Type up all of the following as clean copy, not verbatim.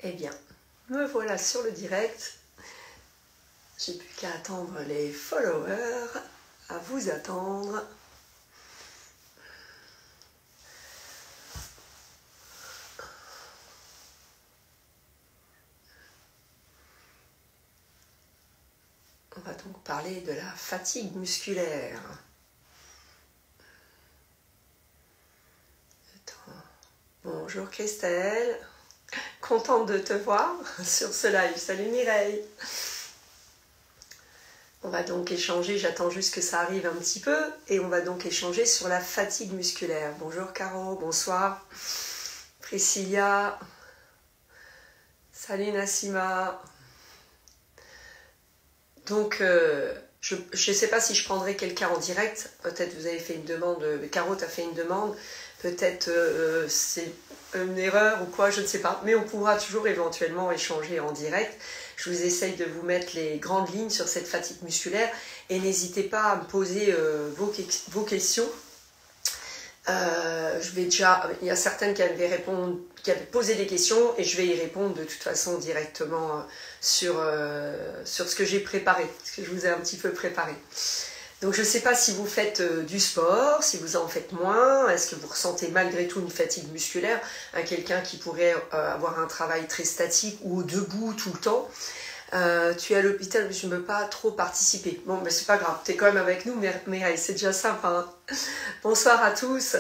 Eh bien, me voilà sur le direct. J'ai plus qu'à attendre les followers, à vous attendre. On va donc parler de la fatigue musculaire. Attends. Bonjour Christelle, contente de te voir sur ce live. Salut Mireille. On va donc échanger, j'attends juste que ça arrive un petit peu, et on va donc échanger sur la fatigue musculaire. Bonjour Caro, bonsoir. Priscilla. Salut Nassima. Donc, je ne sais pas si je prendrai quelqu'un en direct. Peut-être vous avez fait une demande, Caro t'a fait une demande. Peut-être c'est une erreur ou quoi, je ne sais pas. Mais on pourra toujours éventuellement échanger en direct. Je vous essaye de vous mettre les grandes lignes sur cette fatigue musculaire. Et n'hésitez pas à me poser vos questions. Il y a certaines qui avaient posé des questions et je vais y répondre de toute façon directement sur ce que j'ai préparé, ce que je vous ai un petit peu préparé. Donc je ne sais pas si vous faites du sport, si vous en faites moins, est-ce que vous ressentez malgré tout une fatigue musculaire, quelqu'un qui pourrait avoir un travail très statique ou debout tout le temps. Tu es à l'hôpital, mais je ne veux pas trop participer. Bon, mais c'est pas grave, tu es quand même avec nous, Mireille, c'est déjà sympa. Hein. Bonsoir à tous.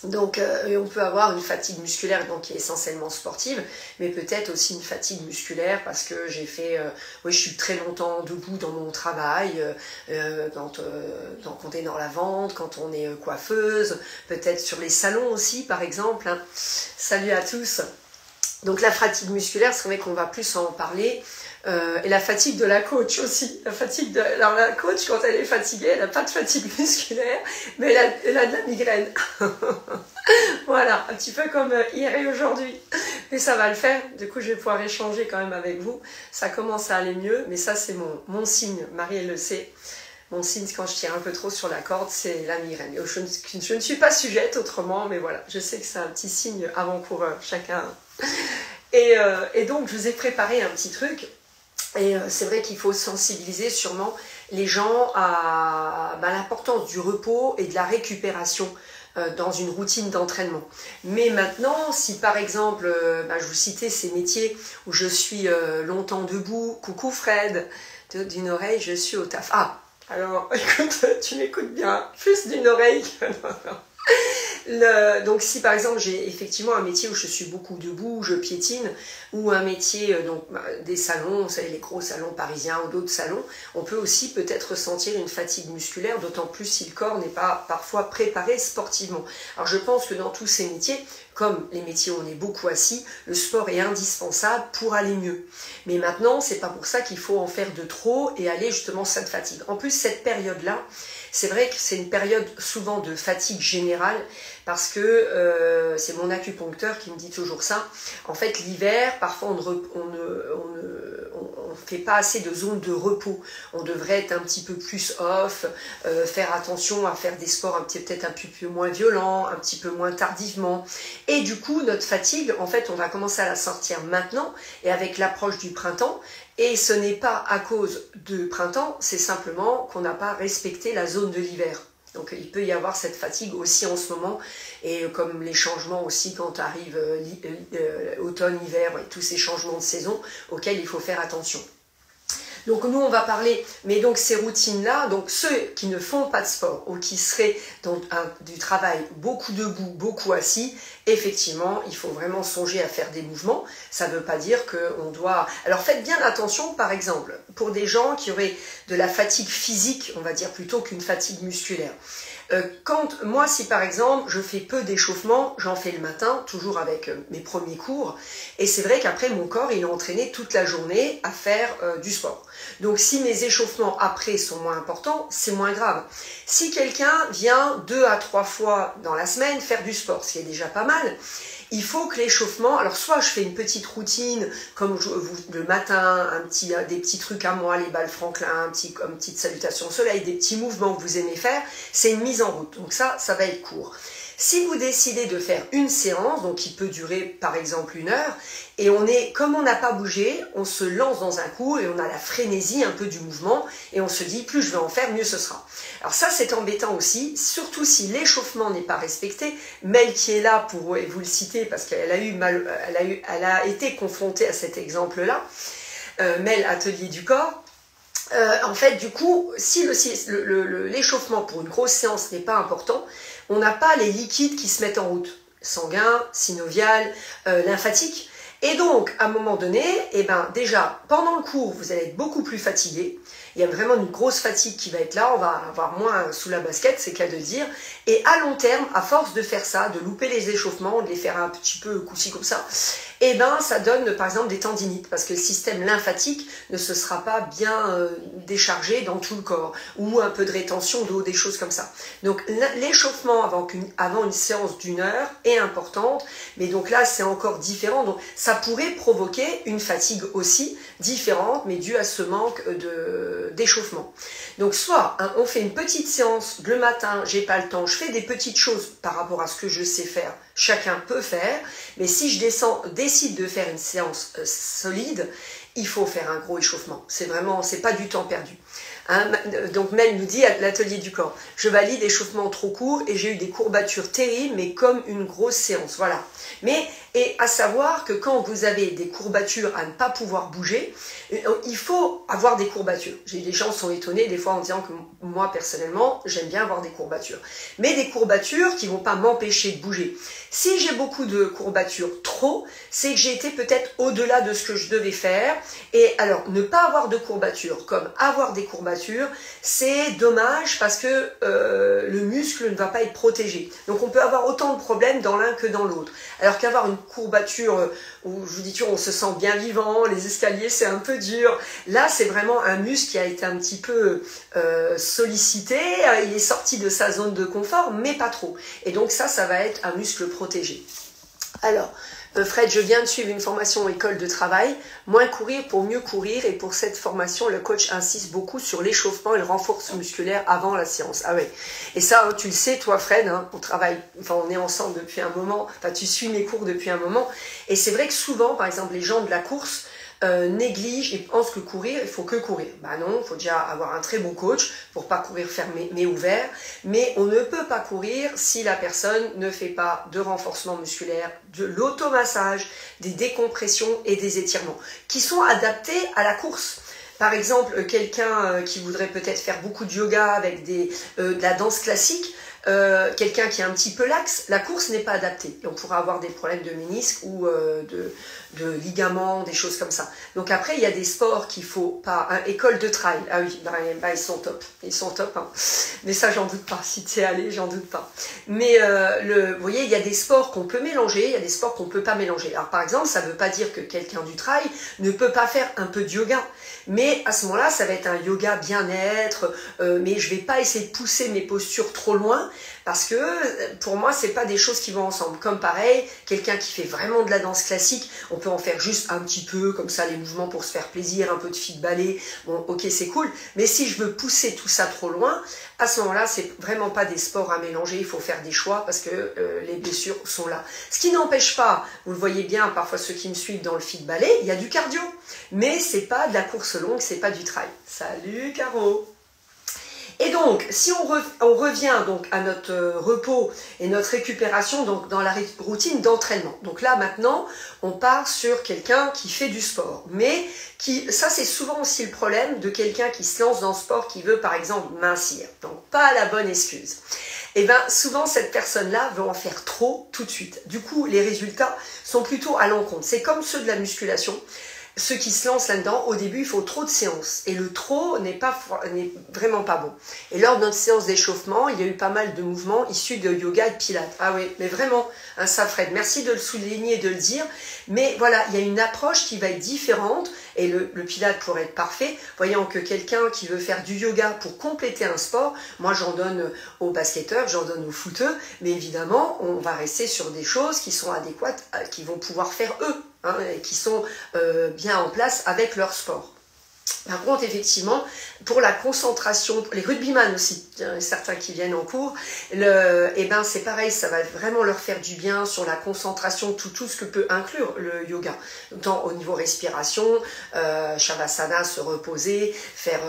Donc, on peut avoir une fatigue musculaire donc, qui est essentiellement sportive, mais peut-être aussi une fatigue musculaire parce que j'ai fait... je suis très longtemps debout dans mon travail, quand on est dans la vente, quand on est coiffeuse, peut-être sur les salons aussi, par exemple. Hein. Salut à tous. Donc, la fatigue musculaire, c'est vrai qu'on va plus en parler. Et la fatigue de la coach aussi. Alors la coach, quand elle est fatiguée, elle n'a pas de fatigue musculaire, mais elle a de la migraine. Voilà, un petit peu comme hier et aujourd'hui. Mais ça va le faire, du coup je vais pouvoir échanger quand même avec vous. Ça commence à aller mieux, mais ça c'est mon signe, Marie elle le sait. Mon signe quand je tire un peu trop sur la corde, c'est la migraine. Je ne suis pas sujette autrement, mais voilà, je sais que c'est un petit signe avant-coureur, chacun. Et donc je vous ai préparé un petit truc. Et c'est vrai qu'il faut sensibiliser sûrement les gens à l'importance du repos et de la récupération dans une routine d'entraînement. Mais maintenant, si par exemple, je vous citais ces métiers où je suis longtemps debout, coucou Fred, d'une oreille je suis au taf. Ah, alors écoute, tu m'écoutes bien, plus d'une oreille que donc si par exemple j'ai effectivement un métier où je suis beaucoup debout, où je piétine, ou un métier, des salons, vous savez les gros salons parisiens ou d'autres salons, on peut aussi peut-être ressentir une fatigue musculaire, d'autant plus si le corps n'est pas parfois préparé sportivement. Alors je pense que dans tous ces métiers, comme les métiers où on est beaucoup assis, le sport est indispensable pour aller mieux. Mais maintenant, c'est pas pour ça qu'il faut en faire de trop et aller justement cette fatigue. En plus, cette période-là, c'est vrai que c'est une période souvent de fatigue générale parce que c'est mon acupuncteur qui me dit toujours ça. En fait, l'hiver, parfois on ne fait pas assez de zones de repos. On devrait être un petit peu plus off, faire attention à faire des sports peut-être un petit peu moins violents, un petit peu moins tardivement. Et du coup, notre fatigue, en fait, on va commencer à la sortir maintenant et avec l'approche du printemps. Et ce n'est pas à cause du printemps, c'est simplement qu'on n'a pas respecté la zone de l'hiver. Donc il peut y avoir cette fatigue aussi en ce moment, et comme les changements aussi quand arrive automne, hiver, et tous ces changements de saison auxquels il faut faire attention. Donc nous on va parler, mais donc ces routines-là, donc ceux qui ne font pas de sport ou qui seraient dans du travail beaucoup debout, beaucoup assis, effectivement il faut vraiment songer à faire des mouvements. Ça ne veut pas dire qu'on doit... Alors faites bien attention par exemple, pour des gens qui auraient de la fatigue physique, on va dire plutôt qu'une fatigue musculaire. Moi, si par exemple je fais peu d'échauffement, j'en fais le matin, toujours avec mes premiers cours, et c'est vrai qu'après mon corps il est entraîné toute la journée à faire du sport. Donc si mes échauffements après sont moins importants, c'est moins grave. Si quelqu'un vient 2 à 3 fois dans la semaine faire du sport, ce qui est déjà pas mal, il faut que l'échauffement, alors soit je fais une petite routine, comme le matin, des petits trucs à moi, les balles Franklin, une petite salutation au soleil, des petits mouvements que vous aimez faire, c'est une mise en route. Donc ça va être court. Si vous décidez de faire une séance, donc qui peut durer par exemple 1 heure, et comme on n'a pas bougé, on se lance dans un coup et on a la frénésie un peu du mouvement et on se dit plus je vais en faire, mieux ce sera. Alors ça c'est embêtant aussi, surtout si l'échauffement n'est pas respecté. Mel qui est là pour vous le citer parce qu'elle a été confrontée à cet exemple-là, Mel Atelier du Corps. En fait, du coup, si l'échauffement pour une grosse séance n'est pas important, on n'a pas les liquides qui se mettent en route, sanguin, synovial, lymphatique. Et donc, à un moment donné, déjà, pendant le cours, vous allez être beaucoup plus fatigué. Il y a vraiment une grosse fatigue qui va être là, on va avoir moins sous la basket, c'est qu'à de dire. Et à long terme, à force de faire ça, de louper les échauffements, de les faire un petit peu coup-ci comme ça, ça donne par exemple des tendinites, parce que le système lymphatique ne se sera pas bien déchargé dans tout le corps, ou un peu de rétention d'eau, des choses comme ça. Donc l'échauffement avant une séance d'1 heure est importante, mais donc là c'est encore différent, donc ça pourrait provoquer une fatigue aussi différente, mais due à ce manque d'échauffement. Donc soit on fait une petite séance le matin, j'ai pas le temps, je fais des petites choses par rapport à ce que je sais faire, chacun peut faire, mais si je décide de faire une séance solide, il faut faire un gros échauffement. C'est pas du temps perdu. Donc Mel nous dit à l'atelier du corps, je valide échauffement trop court et j'ai eu des courbatures terribles, mais comme une grosse séance. Voilà. Et à savoir que quand vous avez des courbatures à ne pas pouvoir bouger, il faut avoir des courbatures. Des gens sont étonnés des fois en disant que moi personnellement, j'aime bien avoir des courbatures. Mais des courbatures qui ne vont pas m'empêcher de bouger. Si j'ai beaucoup de courbatures trop, c'est que j'ai été peut-être au-delà de ce que je devais faire. Et alors, ne pas avoir de courbatures comme avoir des courbatures, c'est dommage parce que le muscle ne va pas être protégé. Donc on peut avoir autant de problèmes dans l'un que dans l'autre. Alors qu'avoir une courbature où je vous dis on se sent bien vivant, les escaliers c'est un peu dur, là c'est vraiment un muscle qui a été un petit peu sollicité, il est sorti de sa zone de confort, mais pas trop. Et donc ça va être un muscle protégé. Alors, Fred, je viens de suivre une formation école de travail, moins courir pour mieux courir, et pour cette formation, le coach insiste beaucoup sur l'échauffement et le renforcement musculaire avant la séance. Ah ouais. Et ça, tu le sais, toi, Fred, on travaille, on est ensemble depuis un moment, tu suis mes cours depuis un moment, et c'est vrai que souvent, par exemple, les gens de la course négligent et pensent que courir, il faut que courir. Bah non, il faut déjà avoir un très bon coach pour pas courir fermé mais ouvert, mais on ne peut pas courir si la personne ne fait pas de renforcement musculaire, de l'automassage, des décompressions et des étirements qui sont adaptés à la course. Par exemple, quelqu'un qui voudrait peut-être faire beaucoup de yoga avec de la danse classique, quelqu'un qui est un petit peu laxe, la course n'est pas adaptée. Et on pourra avoir des problèmes de ménisque ou de ligaments, des choses comme ça. Donc après, il y a des sports qu'il faut pas... école de trail, ah oui, ils sont top. Ils sont top, hein. Mais ça, j'en doute pas. Si tu es allé, j'en doute pas. Mais vous voyez, il y a des sports qu'on peut mélanger, il y a des sports qu'on peut pas mélanger. Alors par exemple, ça veut pas dire que quelqu'un du trail ne peut pas faire un peu de yoga. Mais à ce moment-là, ça va être un yoga bien-être, mais je vais pas essayer de pousser mes postures trop loin, parce que pour moi, c'est pas des choses qui vont ensemble. Comme pareil, quelqu'un qui fait vraiment de la danse classique, on peut en faire juste un petit peu, comme ça, les mouvements pour se faire plaisir, un peu de feet ballet, bon, ok, c'est cool. Mais si je veux pousser tout ça trop loin, à ce moment-là, c'est vraiment pas des sports à mélanger, il faut faire des choix, parce que les blessures sont là. Ce qui n'empêche pas, vous le voyez bien, parfois ceux qui me suivent dans le feet ballet, il y a du cardio, mais c'est pas de la course longue, c'est pas du trail. Salut Caro! Et donc, si on revient donc à notre repos et notre récupération donc dans la routine d'entraînement. Donc là, maintenant, on part sur quelqu'un qui fait du sport. Mais ça, c'est souvent aussi le problème de quelqu'un qui se lance dans le sport, qui veut, par exemple, mincir. Donc, pas la bonne excuse. Et bien, souvent, cette personne-là veut en faire trop tout de suite. Du coup, les résultats sont plutôt à l'encontre. C'est comme ceux de la musculation. Ceux qui se lancent là-dedans, au début, il faut trop de séances. Et le trop n'est vraiment pas bon. Et lors de notre séance d'échauffement, il y a eu pas mal de mouvements issus de yoga et de pilates. Ah oui, mais vraiment, ça Fred, merci de le souligner et de le dire. Mais voilà, il y a une approche qui va être différente. Et le pilate pourrait être parfait. Voyant que quelqu'un qui veut faire du yoga pour compléter un sport, moi j'en donne aux basketteurs, j'en donne aux footeux. Mais évidemment, on va rester sur des choses qui sont adéquates, qui vont pouvoir faire eux. Et qui sont bien en place avec leur sport. Par contre, effectivement, pour la concentration, les rugbyman aussi, certains qui viennent en cours, c'est pareil, ça va vraiment leur faire du bien sur la concentration, tout ce que peut inclure le yoga. Tant au niveau respiration, shavasana, se reposer, faire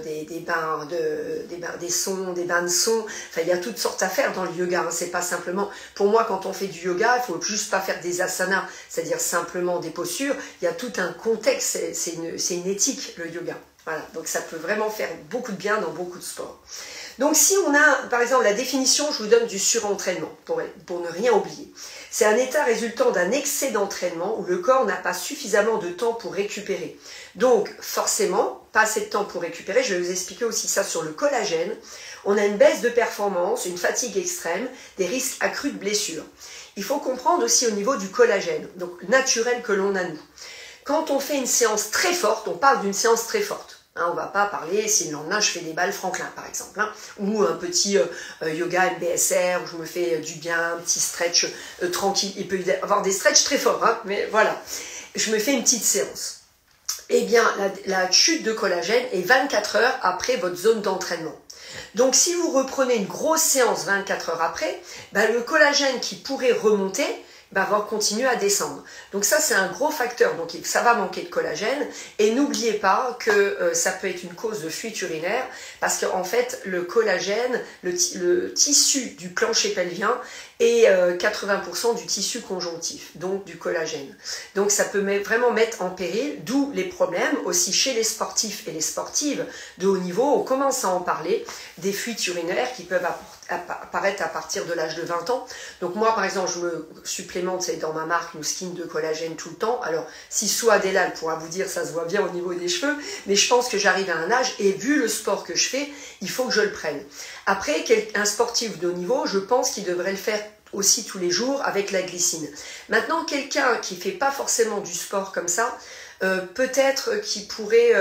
des bains de sons, enfin il y a toutes sortes à faire dans le yoga. Hein. C'est pas simplement, pour moi quand on fait du yoga, il faut juste pas faire des asanas, c'est-à-dire simplement des postures. Il y a tout un contexte, c'est une éthique le yoga. Voilà, donc ça peut vraiment faire beaucoup de bien dans beaucoup de sports. Donc si on a, par exemple, la définition, je vous donne du surentraînement, pour ne rien oublier. C'est un état résultant d'un excès d'entraînement où le corps n'a pas suffisamment de temps pour récupérer. Donc forcément, pas assez de temps pour récupérer, je vais vous expliquer aussi ça sur le collagène. On a une baisse de performance, une fatigue extrême, des risques accrus de blessures. Il faut comprendre aussi au niveau du collagène, donc naturel que l'on a nous. Quand on fait une séance très forte, on parle d'une séance très forte. Hein, on ne va pas parler si le lendemain je fais des balles Franklin par exemple, hein, ou un petit yoga MBSR où je me fais du bien, un petit stretch tranquille. Il peut y avoir des stretches très forts, hein, mais voilà. Je me fais une petite séance. Eh bien, la chute de collagène est 24 heures après votre zone d'entraînement. Donc si vous reprenez une grosse séance 24 heures après, le collagène qui pourrait remonter, va continuer à descendre. Donc ça, c'est un gros facteur. Donc ça va manquer de collagène. Et n'oubliez pas que ça peut être une cause de fuite urinaire parce qu'en fait, le collagène, le tissu du plancher pelvien est 80% du tissu conjonctif, donc du collagène. Donc ça peut vraiment mettre en péril, d'où les problèmes aussi chez les sportifs et les sportives de haut niveau. On commence à en parler, des fuites urinaires qui peuvent apparaître à partir de l'âge de 20 ans. Donc moi, par exemple, je me supplémente, c'est dans ma marque, une skin de collagène tout le temps. Alors, si soit Adela pourra vous dire, ça se voit bien au niveau des cheveux, mais je pense que j'arrive à un âge, et vu le sport que je fais, il faut que je le prenne. Après, un sportif de haut niveau, je pense qu'il devrait le faire aussi tous les jours avec la glycine. Maintenant, quelqu'un qui ne fait pas forcément du sport comme ça, peut-être qu'il pourrait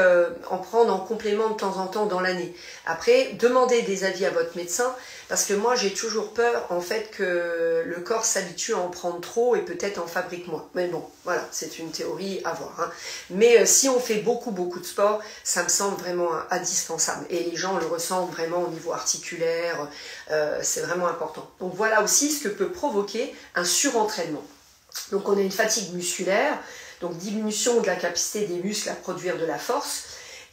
en prendre en complément de temps en temps dans l'année. Après, demandez des avis à votre médecin, parce que moi j'ai toujours peur en fait que le corps s'habitue à en prendre trop et peut-être en fabrique moins. Mais bon, voilà, c'est une théorie à voir. Hein. Mais si on fait beaucoup de sport, ça me semble vraiment indispensable. Et les gens le ressentent vraiment au niveau articulaire, c'est vraiment important. Donc voilà aussi ce que peut provoquer un surentraînement. Donc on a une fatigue musculaire, donc diminution de la capacité des muscles à produire de la force,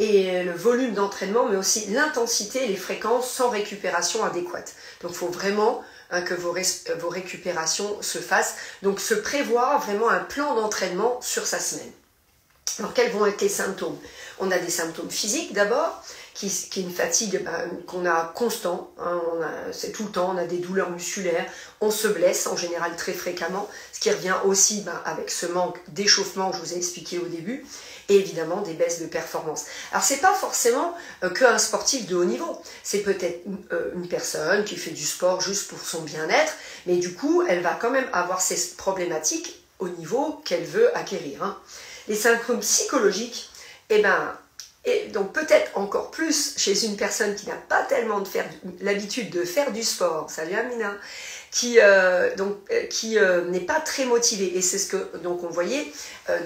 et le volume d'entraînement, mais aussi l'intensité et les fréquences sans récupération adéquate. Donc il faut vraiment que vos récupérations se fassent. Donc se prévoir vraiment un plan d'entraînement sur sa semaine. Alors quels vont être les symptômes? On a des symptômes physiques d'abord, qui est une fatigue qu'on a constant, hein, c'est tout le temps, on a des douleurs musculaires, on se blesse en général très fréquemment, ce qui revient aussi avec ce manque d'échauffement que je vous ai expliqué au début, et évidemment des baisses de performance. Alors c'est pas forcément qu'un sportif de haut niveau, c'est peut-être une personne qui fait du sport juste pour son bien-être, mais du coup elle va quand même avoir ces problématiques au niveau qu'elle veut acquérir. Hein. Les symptômes psychologiques, et donc peut-être encore plus chez une personne qui n'a pas tellement l'habitude de faire du sport, salut Amina, qui n'est pas très motivée. Et c'est ce que donc on voyait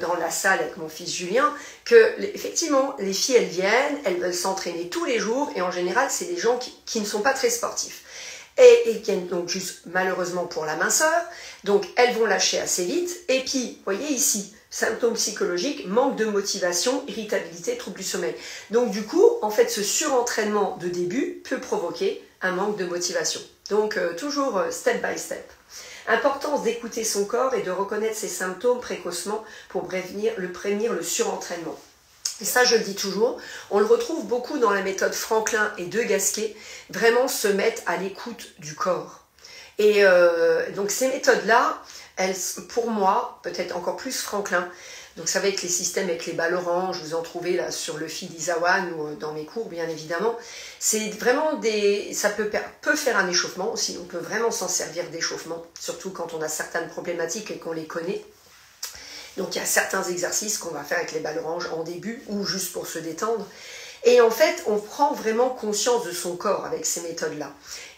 dans la salle avec mon fils Julien, que effectivement les filles elles viennent, elles veulent s'entraîner tous les jours, et en général c'est des gens qui ne sont pas très sportifs. Et qui viennent donc juste malheureusement pour la minceur, donc elles vont lâcher assez vite, et puis vous voyez ici, symptômes psychologiques, manque de motivation, irritabilité, trouble du sommeil. Donc du coup, en fait, ce surentraînement de début peut provoquer un manque de motivation. Donc toujours step by step. Importance d'écouter son corps et de reconnaître ses symptômes précocement pour prévenir le surentraînement. Et ça, je le dis toujours, on le retrouve beaucoup dans la méthode Franklin et de Gasquet, vraiment se mettre à l'écoute du corps. Et donc ces méthodes-là, elles, pour moi, peut-être encore plus Franklin, donc ça va être les systèmes avec les balles oranges, vous en trouvez là sur le fil Isawan ou dans mes cours bien évidemment, c'est vraiment ça peut faire un échauffement aussi, on peut vraiment s'en servir d'échauffement, surtout quand on a certaines problématiques et qu'on les connaît. Donc il y a certains exercices qu'on va faire avec les balles oranges en début ou juste pour se détendre. Et en fait, on prend vraiment conscience de son corps avec ces méthodes-là.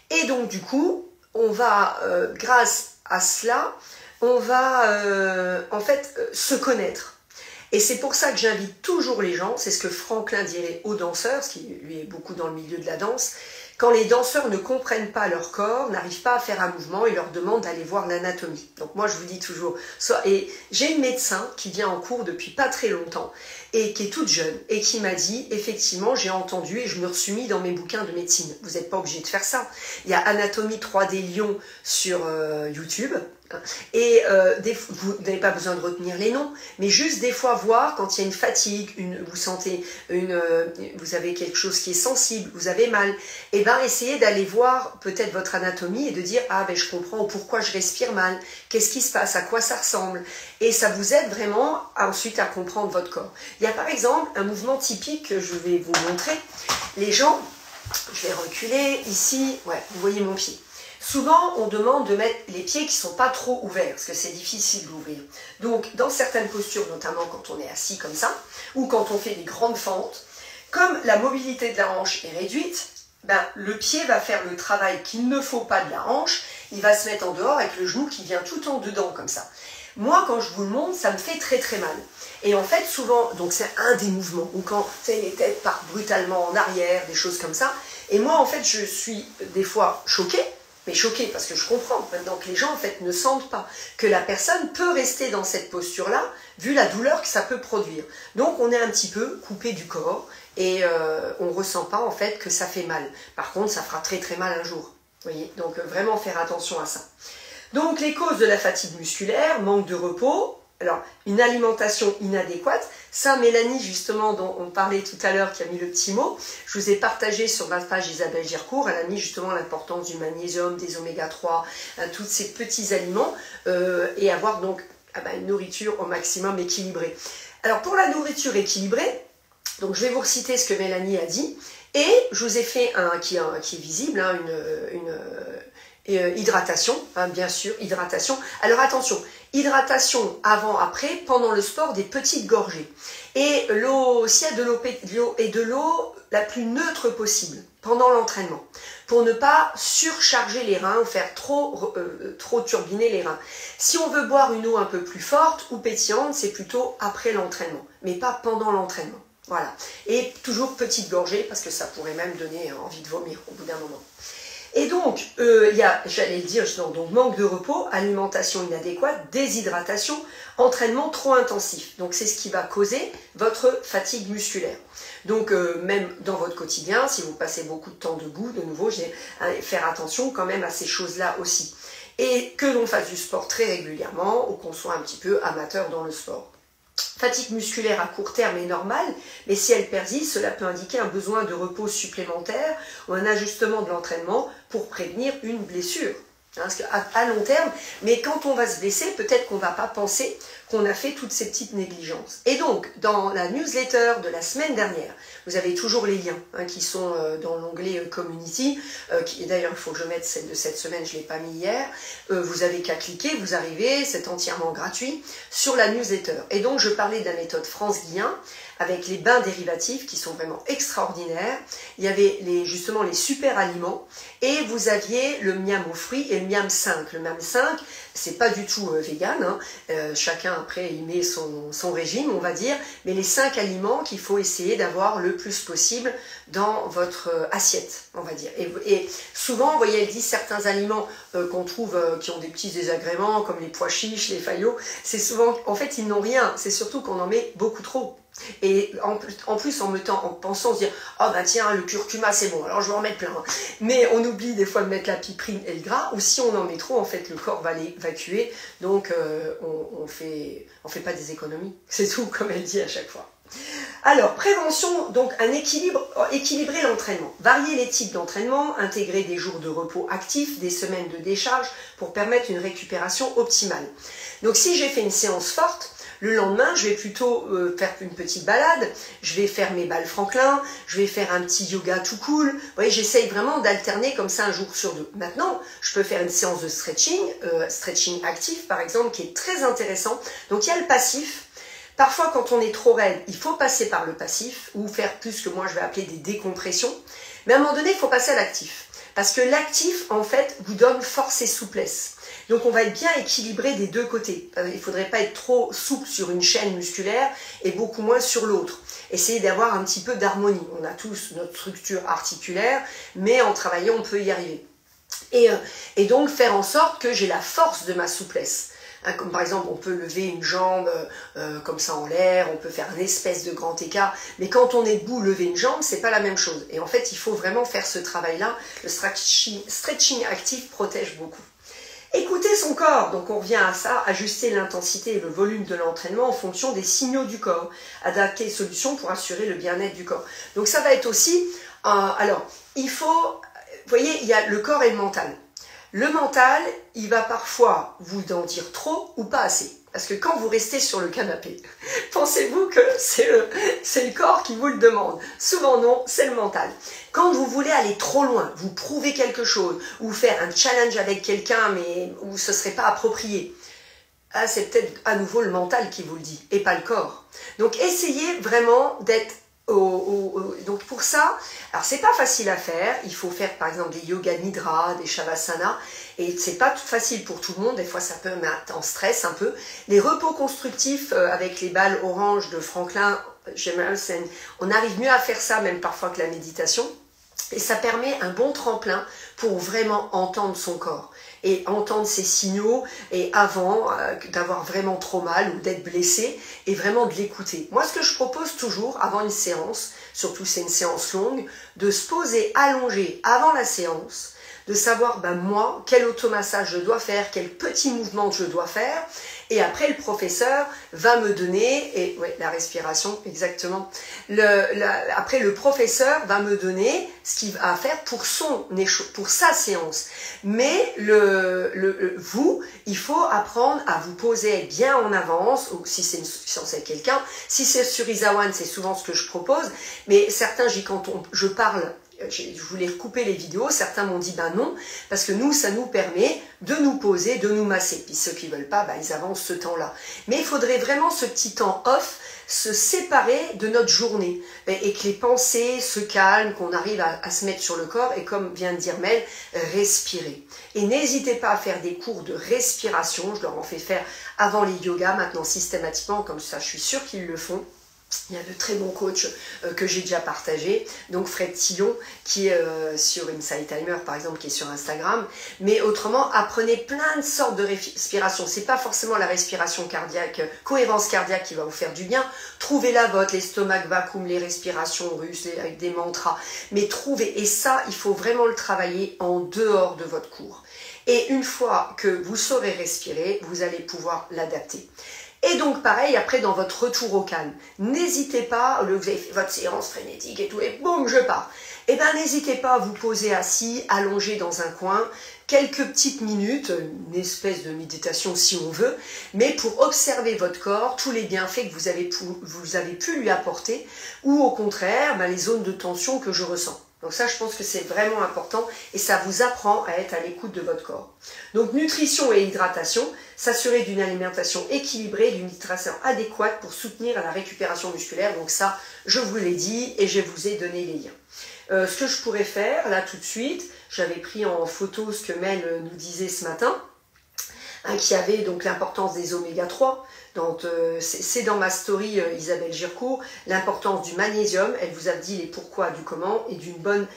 Et donc du coup, on va, grâce à cela, on va en fait se connaître. Et c'est pour ça que j'invite toujours les gens, c'est ce que Franklin dirait aux danseurs, parce qu'il lui est beaucoup dans le milieu de la danse, quand les danseurs ne comprennent pas leur corps, n'arrivent pas à faire un mouvement, ils leur demandent d'aller voir l'anatomie. Donc moi je vous dis toujours, et j'ai une médecin qui vient en cours depuis pas très longtemps, et qui est toute jeune, et qui m'a dit, effectivement j'ai entendu, et je me suis mis dans mes bouquins de médecine, vous n'êtes pas obligé de faire ça. Il y a Anatomie 3D Lyon sur YouTube, et vous n'avez pas besoin de retenir les noms, mais juste des fois voir quand il y a une fatigue, vous sentez, vous avez quelque chose qui est sensible, vous avez mal, et bien essayez d'aller voir peut-être votre anatomie et de dire ah ben je comprends pourquoi je respire mal, qu'est-ce qui se passe, à quoi ça ressemble, et ça vous aide vraiment ensuite à comprendre votre corps. Il y a par exemple un mouvement typique que je vais vous montrer. Les gens, je vais reculer ici, ouais, vous voyez mon pied. Souvent, on demande de mettre les pieds qui ne sont pas trop ouverts, parce que c'est difficile d'ouvrir. Donc, dans certaines postures, notamment quand on est assis comme ça, ou quand on fait des grandes fentes, comme la mobilité de la hanche est réduite, ben, le pied va faire le travail qu'il ne faut pas de la hanche, il va se mettre en dehors avec le genou qui vient tout en dedans, comme ça. Moi, quand je vous le montre, ça me fait très très mal. Et en fait, souvent, donc c'est un des mouvements, ou quand les têtes partent brutalement en arrière, des choses comme ça. Et moi, en fait, je suis des fois choquée, mais choquée parce que je comprends maintenant que les gens en fait ne sentent pas que la personne peut rester dans cette posture-là vu la douleur que ça peut produire. Donc on est un petit peu coupé du corps et on ne ressent pas en fait que ça fait mal. Par contre ça fera très très mal un jour. Vous voyez, donc vraiment faire attention à ça. Donc les causes de la fatigue musculaire, manque de repos. Alors, une alimentation inadéquate, ça Mélanie justement dont on parlait tout à l'heure qui a mis le petit mot, je vous ai partagé sur ma page Isabelle Gircourt, elle a mis justement l'importance du magnésium, des oméga 3, tous ces petits aliments et avoir donc une nourriture au maximum équilibrée. Alors pour la nourriture équilibrée, donc je vais vous reciter ce que Mélanie a dit et je vous ai fait un qui est visible, hydratation, bien sûr, hydratation. Alors attention, hydratation avant, après, pendant le sport, des petites gorgées. Et l'eau, s'il y a de l'eau et de l'eau la plus neutre possible pendant l'entraînement, pour ne pas surcharger les reins ou faire trop turbiner les reins. Si on veut boire une eau un peu plus forte ou pétillante, c'est plutôt après l'entraînement, mais pas pendant l'entraînement. Voilà. Et toujours petite gorgée, parce que ça pourrait même donner envie de vomir au bout d'un moment. Et donc, il y a, j'allais le dire, donc manque de repos, alimentation inadéquate, déshydratation, entraînement trop intensif. Donc c'est ce qui va causer votre fatigue musculaire. Donc même dans votre quotidien, si vous passez beaucoup de temps debout, de nouveau, faire attention quand même à ces choses-là aussi. Et que l'on fasse du sport très régulièrement ou qu'on soit un petit peu amateur dans le sport. Fatigue musculaire à court terme est normale, mais si elle persiste, cela peut indiquer un besoin de repos supplémentaire ou un ajustement de l'entraînement pour prévenir une blessure. Parce qu'à long terme, mais quand on va se blesser, peut-être qu'on ne va pas penser qu'on a fait toutes ces petites négligences. Et donc, dans la newsletter de la semaine dernière, vous avez toujours les liens qui sont dans l'onglet Community, et d'ailleurs il faut que je mette celle de cette semaine, je ne l'ai pas mis hier, vous avez qu'à cliquer, vous arrivez, c'est entièrement gratuit, sur la newsletter. Et donc je parlais de la méthode France Guillain, avec les bains dérivatifs qui sont vraiment extraordinaires. Il y avait justement les super aliments et vous aviez le miam aux fruits et le miam 5. Le miam 5, c'est pas du tout vegan, chacun après il met son régime on va dire, mais les 5 aliments qu'il faut essayer d'avoir le plus possible dans votre assiette, on va dire. Et souvent, vous voyez, elle dit certains aliments qu'on trouve qui ont des petits désagréments comme les pois chiches, les faillots, c'est souvent, en fait ils n'ont rien, c'est surtout qu'on en met beaucoup trop. Et en plus en pensant se dire oh ben tiens le curcuma c'est bon alors je vais en mettre plein, mais on oublie des fois de mettre la piperine et le gras, ou si on en met trop en fait le corps va l'évacuer, donc on fait pas des économies, c'est tout comme elle dit à chaque fois. Alors prévention, donc équilibrer l'entraînement, varier les types d'entraînement, intégrer des jours de repos actifs, des semaines de décharge pour permettre une récupération optimale. Donc si j'ai fait une séance forte, le lendemain, je vais plutôt faire une petite balade, je vais faire mes balles Franklin, je vais faire un petit yoga tout cool. Vous voyez, j'essaye vraiment d'alterner comme ça un jour sur deux. Maintenant, je peux faire une séance de stretching actif par exemple, qui est très intéressant. Donc il y a le passif. Parfois, quand on est trop raide, il faut passer par le passif ou faire plus que moi je vais appeler des décompressions. Mais à un moment donné, il faut passer à l'actif. Parce que l'actif, en fait, vous donne force et souplesse. Donc on va être bien équilibré des deux côtés. Il ne faudrait pas être trop souple sur une chaîne musculaire et beaucoup moins sur l'autre. Essayez d'avoir un petit peu d'harmonie. On a tous notre structure articulaire, mais en travaillant, on peut y arriver. Et donc faire en sorte que j'ai la force de ma souplesse. Comme par exemple, on peut lever une jambe comme ça en l'air, on peut faire une espèce de grand écart, mais quand on est debout, lever une jambe, c'est pas la même chose. Et en fait, il faut vraiment faire ce travail-là. Le stretching actif protège beaucoup. Écouter son corps, donc on revient à ça, ajuster l'intensité et le volume de l'entraînement en fonction des signaux du corps, adapter les solutions pour assurer le bien-être du corps. Donc ça va être aussi, alors il faut, vous voyez, il y a le corps et le mental. Le mental, il va parfois vous en dire trop ou pas assez. Parce que quand vous restez sur le canapé, pensez-vous que c'est le corps qui vous le demande? Souvent non, c'est le mental. Quand vous voulez aller trop loin, vous prouver quelque chose, ou faire un challenge avec quelqu'un, mais où ce ne serait pas approprié, c'est peut-être à nouveau le mental qui vous le dit, et pas le corps. Donc essayez vraiment d'être donc pour ça, alors c'est pas facile à faire, il faut faire par exemple des yoga nidra, des shavasana, et c'est pas tout facile pour tout le monde, des fois ça peut mettre en stress un peu. Les repos constructifs avec les balles orange de Franklin, on arrive mieux à faire ça même parfois que la méditation, et ça permet un bon tremplin pour vraiment entendre son corps et entendre ses signaux, et avant d'avoir vraiment trop mal ou d'être blessé, et vraiment de l'écouter. Moi, ce que je propose toujours avant une séance, surtout c'est une séance longue, de se poser allongé avant la séance, de savoir moi quel automassage je dois faire, quel petit mouvement je dois faire, et après le professeur va me donner, et ouais, la respiration exactement, après le professeur va me donner ce qu'il va faire pour sa séance. Mais vous, il faut apprendre à vous poser bien en avance, ou si c'est une séance avec quelqu'un, si c'est sur Isawan, c'est souvent ce que je propose, mais certains, quand je parle, je voulais couper les vidéos, certains m'ont dit non, parce que nous, ça nous permet de nous poser, de nous masser. Puis ceux qui ne veulent pas, ils avancent ce temps-là. Mais il faudrait vraiment ce petit temps off, se séparer de notre journée, et que les pensées se calment, qu'on arrive à se mettre sur le corps, et comme vient de dire Mel, respirer. Et n'hésitez pas à faire des cours de respiration, je leur en fais faire avant les yogas, maintenant systématiquement, comme ça je suis sûre qu'ils le font. Il y a de très bons coachs que j'ai déjà partagés, donc Fred Tillon qui est sur Inside Timer par exemple, qui est sur Instagram, mais autrement apprenez plein de sortes de respiration. C'est pas forcément la respiration cardiaque, cohérence cardiaque qui va vous faire du bien, trouvez la vôtre, l'estomac vacuum, les respirations russes avec des mantras, mais trouvez, et ça il faut vraiment le travailler en dehors de votre cours. Et une fois que vous saurez respirer, vous allez pouvoir l'adapter. Et donc pareil, après dans votre retour au calme, n'hésitez pas, vous avez fait votre séance frénétique et tout, et boum, je pars. Eh bien n'hésitez pas à vous poser assis, allongé dans un coin, quelques petites minutes, une espèce de méditation si on veut, mais pour observer votre corps, tous les bienfaits que vous avez pu lui apporter, ou au contraire, les zones de tension que je ressens. Donc ça, je pense que c'est vraiment important et ça vous apprend à être à l'écoute de votre corps. Donc nutrition et hydratation, s'assurer d'une alimentation équilibrée, d'une hydratation adéquate pour soutenir la récupération musculaire. Donc ça, je vous l'ai dit et je vous ai donné les liens. Ce que je pourrais faire là tout de suite, j'avais pris en photo ce que Mel nous disait ce matin, qui avait donc l'importance des oméga 3. C'est dans ma story Isabelle Gircourt, l'importance du magnésium, elle vous a dit les pourquoi du comment, et d'une bonne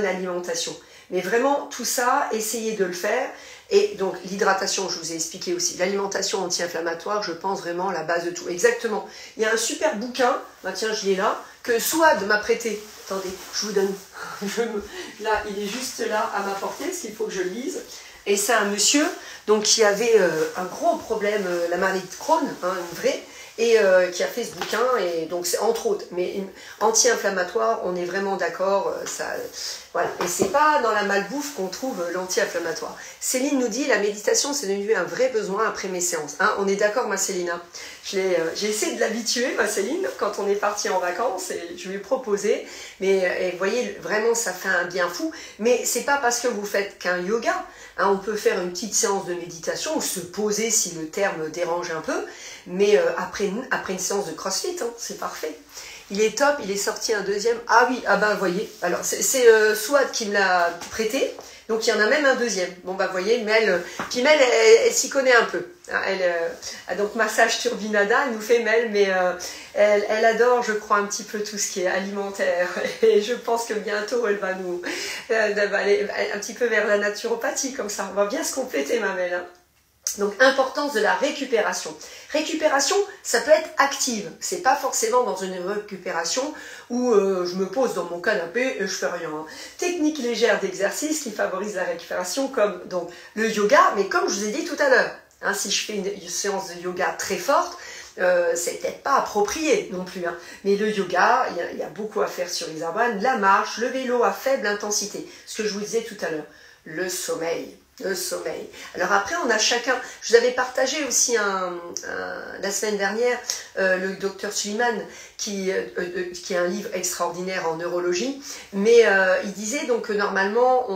alimentation. Mais vraiment tout ça, essayez de le faire. Et donc l'hydratation, je vous ai expliqué aussi, l'alimentation anti-inflammatoire, je pense vraiment à la base de tout. Exactement, il y a un super bouquin, tiens je l'ai là, que Souad m'a prêté. Attendez, je vous donne, là il est juste là à ma portée, parce qu'il faut que je le lise. Et c'est un monsieur donc, qui avait un gros problème, la maladie de Crohn, une vraie, et qui a fait ce bouquin, et donc c'est entre autres, mais anti-inflammatoire, on est vraiment d'accord, voilà. Et c'est pas dans la malbouffe qu'on trouve l'anti-inflammatoire. Céline nous dit, la méditation c'est devenu un vrai besoin après mes séances. On est d'accord ma Céline, j'ai essayé de l'habituer ma Céline quand on est parti en vacances, et je lui ai proposé, mais vous voyez, vraiment ça fait un bien fou, mais c'est pas parce que vous faites qu'un yoga, on peut faire une petite séance de méditation ou se poser si le terme dérange un peu, mais après une séance de crossfit, c'est parfait. Il est top, il est sorti un deuxième. Ah oui, vous voyez, alors c'est Souad qui me l'a prêté, Donc il y en a même un deuxième. Bon bah vous voyez, Mel, puis Mel, elle s'y connaît un peu. Donc massage turbinada, elle nous fait Mel, mais elle adore, je crois, un petit peu tout ce qui est alimentaire. Et je pense que bientôt, elle va nous aller un petit peu vers la naturopathie, comme ça. On va bien se compléter, ma Mel. Hein. Donc, importance de la récupération. Récupération, ça peut être active. C'est pas forcément dans une récupération où je me pose dans mon canapé et je fais rien. Technique légère d'exercice qui favorise la récupération, comme donc le yoga, mais comme je vous ai dit tout à l'heure, hein, si je fais une séance de yoga très forte, c'est peut-être pas approprié non plus. Hein. Mais le yoga, il y a beaucoup à faire sur les arbanes. La marche, le vélo à faible intensité. Ce que je vous disais tout à l'heure. Le sommeil. Le sommeil. Alors après, on a chacun... Je vous avais partagé aussi la semaine dernière le docteur Suleiman qui a un livre extraordinaire en neurologie, mais il disait donc que normalement,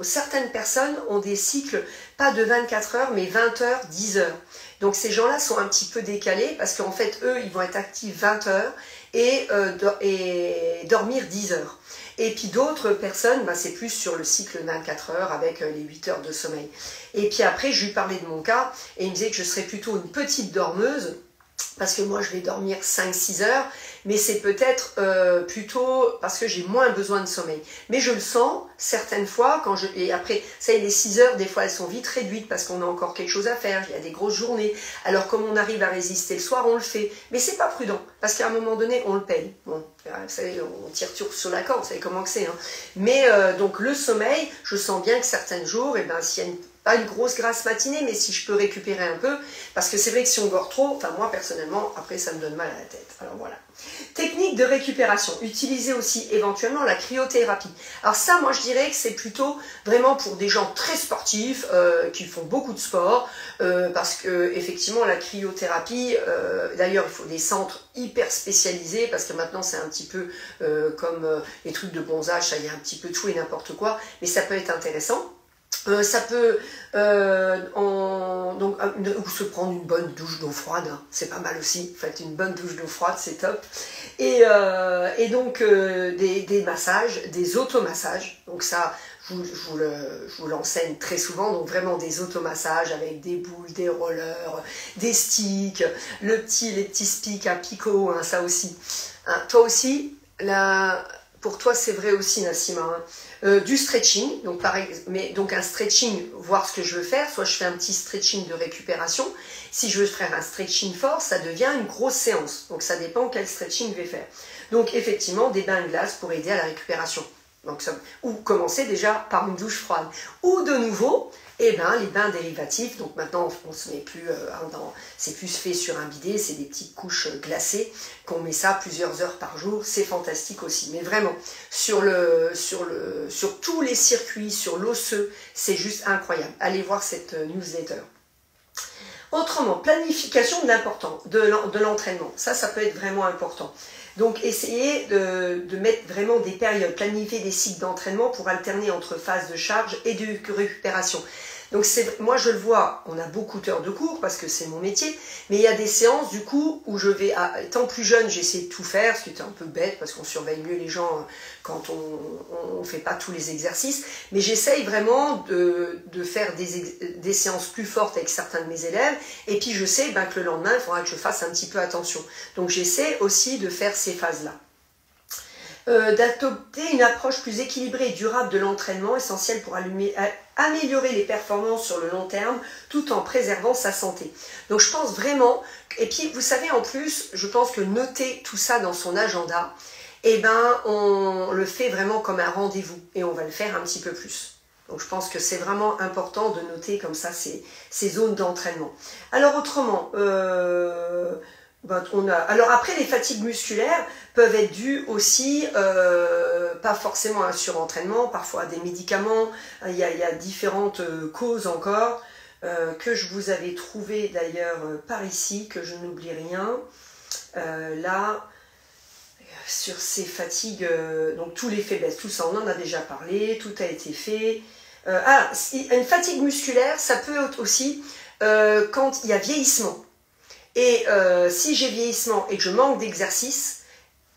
certaines personnes ont des cycles pas de 24 heures, mais 20 heures, 10 heures. Donc ces gens-là sont un petit peu décalés parce qu'en fait, eux, ils vont être actifs 20 heures et dormir 10 heures. Et puis d'autres personnes, bah, c'est plus sur le cycle 24 heures avec les 8 heures de sommeil. Et puis après, je lui parlais de mon cas et il me disait que je serais plutôt une petite dormeuse parce que moi, je vais dormir 5-6 heures, mais c'est peut-être plutôt parce que j'ai moins besoin de sommeil. Mais je le sens certaines fois, et après, ça y est, les 6 heures, des fois, elles sont vite réduites parce qu'on a encore quelque chose à faire, il y a des grosses journées. Alors, comme on arrive à résister le soir, on le fait. Mais c'est pas prudent, parce qu'à un moment donné, on le paye. Bon, vous savez, on tire toujours sur la corde, vous savez comment que c'est. Hein. Mais donc, le sommeil, je sens bien que certains jours, eh ben, s'il y a pas une grosse grasse matinée, mais si je peux récupérer un peu, parce que c'est vrai que si on dort trop, enfin moi personnellement, après ça me donne mal à la tête. Alors voilà. Technique de récupération. Utilisez aussi éventuellement la cryothérapie. Alors ça, moi je dirais que c'est plutôt vraiment pour des gens très sportifs, qui font beaucoup de sport, parce que effectivement la cryothérapie, d'ailleurs il faut des centres hyper spécialisés, parce que maintenant c'est un petit peu comme les trucs de bronzage, ça y est un petit peu tout et n'importe quoi, mais ça peut être intéressant. Ça peut ou se prendre une bonne douche d'eau froide, hein, c'est pas mal aussi. Faites une bonne douche d'eau froide, c'est top. Et donc des massages, des automassages. Donc ça, je vous l'enseigne très souvent. Donc vraiment des automassages avec des boules, des rollers, des sticks, les petits sticks à picot, hein, ça aussi. Hein, toi aussi, pour toi c'est vrai aussi, Nassima. Hein. Du stretching, donc un stretching, voir ce que je veux faire, soit je fais un petit stretching de récupération. Si je veux faire un stretching fort, ça devient une grosse séance. Donc ça dépend quel stretching je vais faire. Donc effectivement, des bains de glace pour aider à la récupération. Donc ou commencer déjà par une douche froide. Ou de nouveau, les bains dérivatifs. Donc maintenant, on se met plus c'est plus fait sur un bidet, c'est des petites couches glacées qu'on met ça plusieurs heures par jour. C'est fantastique aussi. Mais vraiment, sur tous les circuits, sur l'osseux, c'est juste incroyable. Allez voir cette newsletter. Autrement, planification de l'entraînement. Ça peut être vraiment important. Donc, essayez de mettre vraiment des périodes, planifier des cycles d'entraînement pour alterner entre phase de charge et de récupération. Donc, moi, je le vois, on a beaucoup d'heures de cours parce que c'est mon métier, mais il y a des séances, du coup, où je vais, étant plus jeune, j'essaie de tout faire, ce qui était un peu bête parce qu'on surveille mieux les gens quand on fait pas tous les exercices, mais j'essaye vraiment de faire des séances plus fortes avec certains de mes élèves, et puis je sais que le lendemain, il faudra que je fasse un petit peu attention. Donc, j'essaie aussi de faire ces phases-là. D'adopter une approche plus équilibrée et durable de l'entraînement, essentiel pour améliorer les performances sur le long terme, tout en préservant sa santé. Donc je pense vraiment, et puis vous savez en plus, je pense que noter tout ça dans son agenda, on le fait vraiment comme un rendez-vous, et on va le faire un petit peu plus. Donc je pense que c'est vraiment important de noter comme ça ces zones d'entraînement. Alors autrement, alors après, les fatigues musculaires peuvent être dues aussi, pas forcément à un surentraînement, parfois à des médicaments. Il y a différentes causes encore que je vous avais trouvées d'ailleurs par ici, que je n'oublie rien. Là, sur ces fatigues, donc tous les faiblesses, tout ça on en a déjà parlé, tout a été fait. Une fatigue musculaire, ça peut être aussi quand il y a vieillissement. Et si j'ai vieillissement et que je manque d'exercice,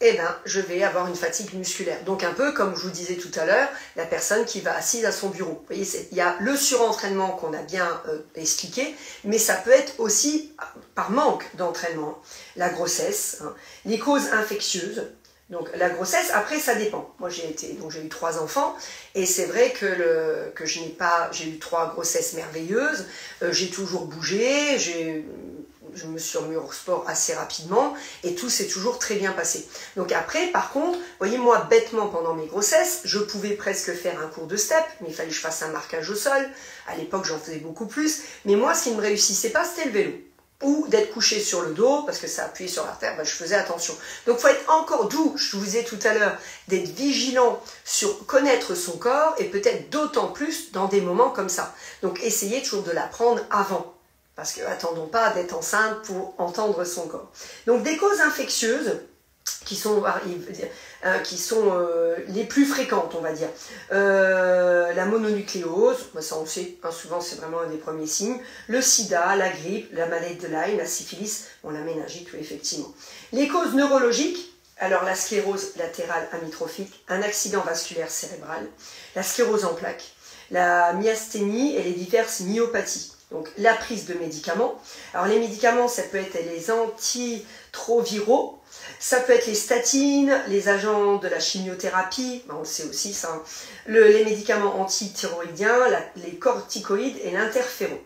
eh ben, je vais avoir une fatigue musculaire. Donc un peu comme je vous disais tout à l'heure, la personne qui va assise à son bureau. Vous voyez, il y a le surentraînement qu'on a bien expliqué, mais ça peut être aussi par manque d'entraînement. La grossesse, hein, les causes infectieuses. Donc la grossesse, après ça dépend. Moi j'ai eu 3 enfants et c'est vrai que j'ai eu 3 grossesses merveilleuses. J'ai toujours bougé, je me suis remis au sport assez rapidement et tout s'est toujours très bien passé. Donc après, par contre, voyez, moi, bêtement, pendant mes grossesses, je pouvais presque faire un cours de step, mais il fallait que je fasse un marquage au sol. À l'époque, j'en faisais beaucoup plus. Mais moi, ce qui ne me réussissait pas, c'était le vélo. Ou d'être couché sur le dos, parce que ça appuyait sur l'artère, ben, je faisais attention. Donc il faut être encore, d'où je vous disais tout à l'heure, d'être vigilant sur connaître son corps, et peut-être d'autant plus dans des moments comme ça. Donc essayez toujours de l'apprendre avant. Parce que attendons pas d'être enceinte pour entendre son corps. Donc des causes infectieuses qui sont les plus fréquentes, on va dire. La mononucléose, ça on sait, hein, souvent c'est vraiment un des premiers signes. Le sida, la grippe, la maladie de Lyme, la syphilis, bon, la méningite, oui, effectivement. Les causes neurologiques, alors la sclérose latérale amyotrophique, un accident vasculaire cérébral, la sclérose en plaques, la myasthénie et les diverses myopathies. Donc la prise de médicaments. Alors les médicaments, ça peut être les antirétroviraux, ça peut être les statines, les agents de la chimiothérapie, on le sait aussi ça, les médicaments antithyroïdiens, les corticoïdes et l'interféron.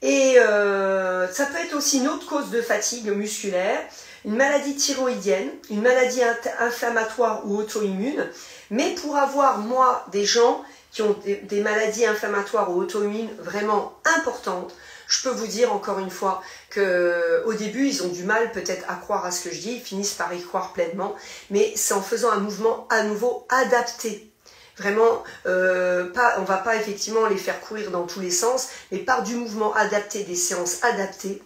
Et ça peut être aussi une autre cause de fatigue musculaire, une maladie thyroïdienne, une maladie inflammatoire ou auto-immune. Mais pour avoir, moi, des gens qui ont des maladies inflammatoires ou auto-immunes vraiment importantes, je peux vous dire encore une fois qu'au début, ils ont du mal peut-être à croire à ce que je dis, ils finissent par y croire pleinement, mais c'est en faisant un mouvement à nouveau adapté. Vraiment, on ne va pas effectivement les faire courir dans tous les sens, mais par du mouvement adapté, des séances adaptées,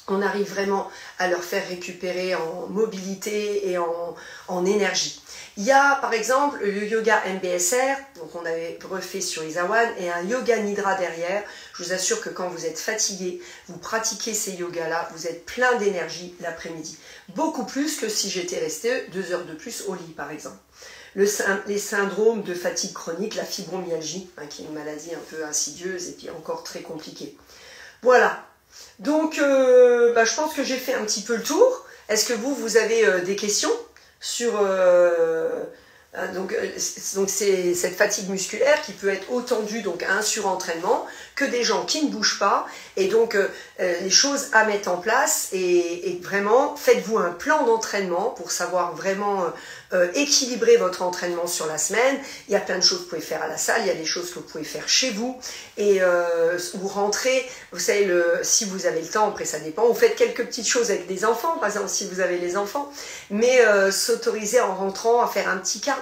on arrive vraiment à leur faire récupérer en mobilité et en énergie. Il y a par exemple le yoga MBSR, donc on avait refait sur Isawan, et un yoga nidra derrière. Je vous assure que quand vous êtes fatigué, vous pratiquez ces yogas-là, vous êtes plein d'énergie l'après-midi. Beaucoup plus que si j'étais resté 2 heures de plus au lit par exemple. Les syndromes de fatigue chronique, la fibromyalgie, hein, qui est une maladie un peu insidieuse et puis encore très compliquée. Voilà. Donc, je pense que j'ai fait un petit peu le tour. Est-ce que vous avez des questions sur donc c'est cette fatigue musculaire qui peut être autant due donc à un surentraînement que des gens qui ne bougent pas, et donc les choses à mettre en place, et vraiment faites-vous un plan d'entraînement pour savoir vraiment équilibrer votre entraînement sur la semaine. Il y a plein de choses que vous pouvez faire à la salle, il y a des choses que vous pouvez faire chez vous, et vous rentrez, vous savez, si vous avez le temps, après ça dépend, vous faites quelques petites choses avec des enfants, par exemple si vous avez les enfants, mais s'autoriser en rentrant à faire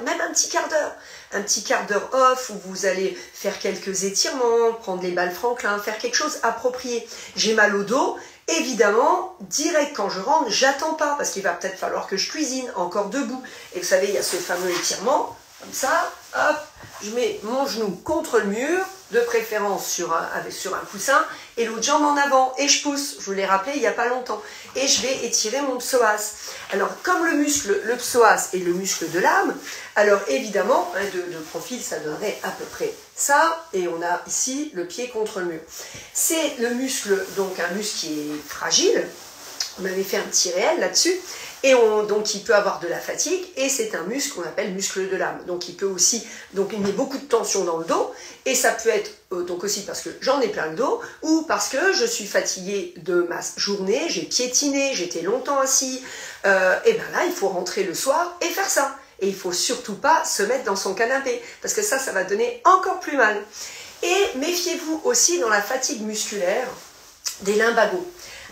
même un petit quart d'heure off, où vous allez faire quelques étirements, prendre les balles Franklin, faire quelque chose approprié. J'ai mal au dos, évidemment, direct quand je rentre, j'attends pas, parce qu'il va peut-être falloir que je cuisine, encore debout. Et vous savez, il y a ce fameux étirement, comme ça, hop, je mets mon genou contre le mur, de préférence sur un coussin, et l'autre jambe en avant, et je pousse, je vous l'ai rappelé il n'y a pas longtemps, et je vais étirer mon psoas. Alors, comme le psoas est le muscle de l'âme, alors évidemment, hein, de profil, ça donnerait à peu près ça, et on a ici le pied contre le mur. C'est le muscle, donc un muscle qui est fragile, on avait fait un petit réel là-dessus, et donc il peut avoir de la fatigue, et c'est un muscle qu'on appelle muscle de l'âme. Donc il peut aussi, donc il met beaucoup de tension dans le dos, et ça peut être donc aussi parce que j'en ai plein le dos, ou parce que je suis fatiguée de ma journée, j'ai piétiné, j'étais longtemps assis, et bien là il faut rentrer le soir et faire ça. Et il ne faut surtout pas se mettre dans son canapé, parce que ça va donner encore plus mal. Et méfiez-vous aussi dans la fatigue musculaire des lumbagos.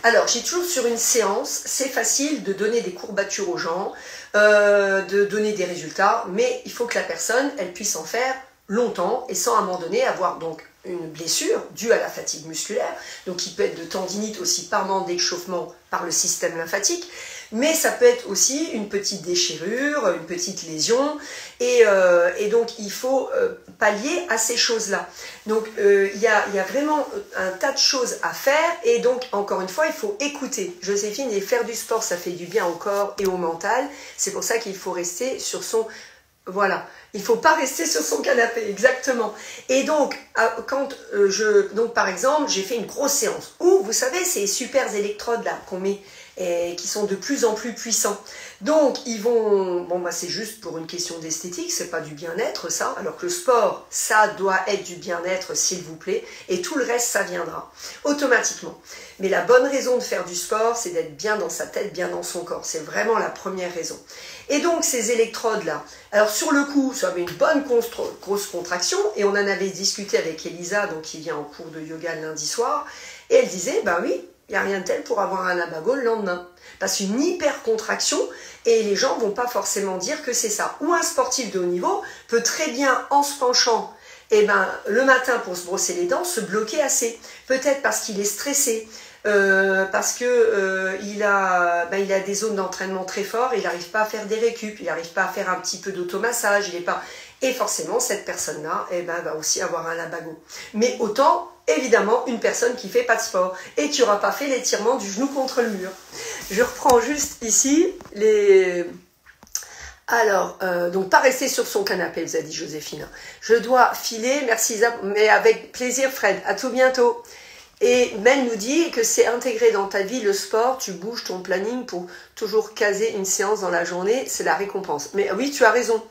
Alors, j'ai toujours sur une séance, c'est facile de donner des courbatures aux gens, de donner des résultats, mais il faut que la personne, elle puisse en faire longtemps et sans à un moment donné avoir donc une blessure due à la fatigue musculaire, donc qui peut être de tendinite aussi par manque d'échauffement par le système lymphatique, mais ça peut être aussi une petite déchirure, une petite lésion, et donc il faut pallier à ces choses-là. Donc il y a vraiment un tas de choses à faire, et donc encore une fois il faut écouter. Joséphine, et faire du sport ça fait du bien au corps et au mental, c'est pour ça qu'il faut rester sur son... Voilà, il ne faut pas rester sur son canapé, exactement. Et donc, donc par exemple, j'ai fait une grosse séance où, vous savez, ces super électrodes là qu'on met et qui sont de plus en plus puissants. Donc, ils vont... Bon, bah, c'est juste pour une question d'esthétique, c'est pas du bien-être, ça. Alors que le sport, ça doit être du bien-être, s'il vous plaît. Et tout le reste, ça viendra automatiquement. Mais la bonne raison de faire du sport, c'est d'être bien dans sa tête, bien dans son corps. C'est vraiment la première raison. Et donc, ces électrodes-là, alors sur le coup, ça avait une bonne grosse contraction, et on en avait discuté avec Elisa, donc qui vient en cours de yoga le lundi soir, et elle disait, ben oui, il n'y a rien de tel pour avoir un abago le lendemain. Parce qu'une hypercontraction, et les gens ne vont pas forcément dire que c'est ça. Ou un sportif de haut niveau peut très bien, en se penchant, le matin pour se brosser les dents, se bloquer assez. Peut-être parce qu'il est stressé, parce que il a des zones d'entraînement très fortes, il n'arrive pas à faire des récup, il n'arrive pas à faire un petit peu d'automassage, il n'est pas... Et forcément, cette personne-là va aussi avoir un lumbago. Mais autant, évidemment, une personne qui ne fait pas de sport et qui n'aura pas fait l'étirement du genou contre le mur. Je reprends juste ici les... Alors, donc pas rester sur son canapé, vous a dit Joséphine. Je dois filer, merci Isa, mais avec plaisir Fred, à tout bientôt. Et Mel nous dit que c'est intégré dans ta vie le sport, tu bouges ton planning pour toujours caser une séance dans la journée, c'est la récompense. Mais oui, tu as raison.